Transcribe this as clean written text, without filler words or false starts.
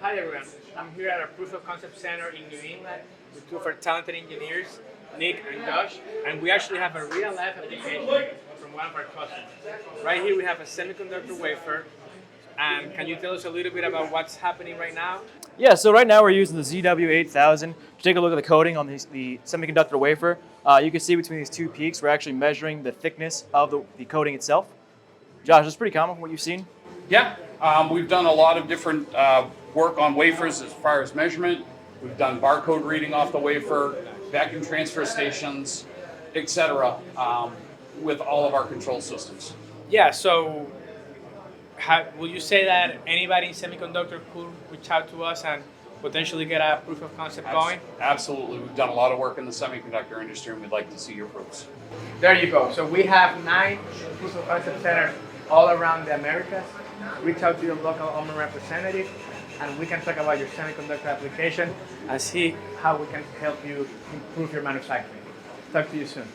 Hi everyone, I'm here at our Proof of Concept Center in New England with two of our talented engineers, Nick and Josh, and we actually have a real-life application from one of our customers. Right here we have a semiconductor wafer, and can you tell us a little bit about what's happening right now? Yeah, so right now we're using the ZW8000. If you take a look at the coating on the semiconductor wafer, you can see between these two peaks, we're actually measuring the thickness of the coating itself. Josh, that's pretty common from what you've seen. Yeah, we've done a lot of different work on wafers as far as measurement. We've done barcode reading off the wafer, vacuum transfer stations, etc., with all of our control systems. Yeah, so will you say that anybody in semiconductor could reach out to us and potentially get a proof of concept going? Absolutely. We've done a lot of work in the semiconductor industry, and we'd like to see your proofs. There you go. So we have 9 proof of concept centers all around the Americas. Reach out to your local OMRON representative, and we can talk about your semiconductor application and see how we can help you improve your manufacturing. Talk to you soon.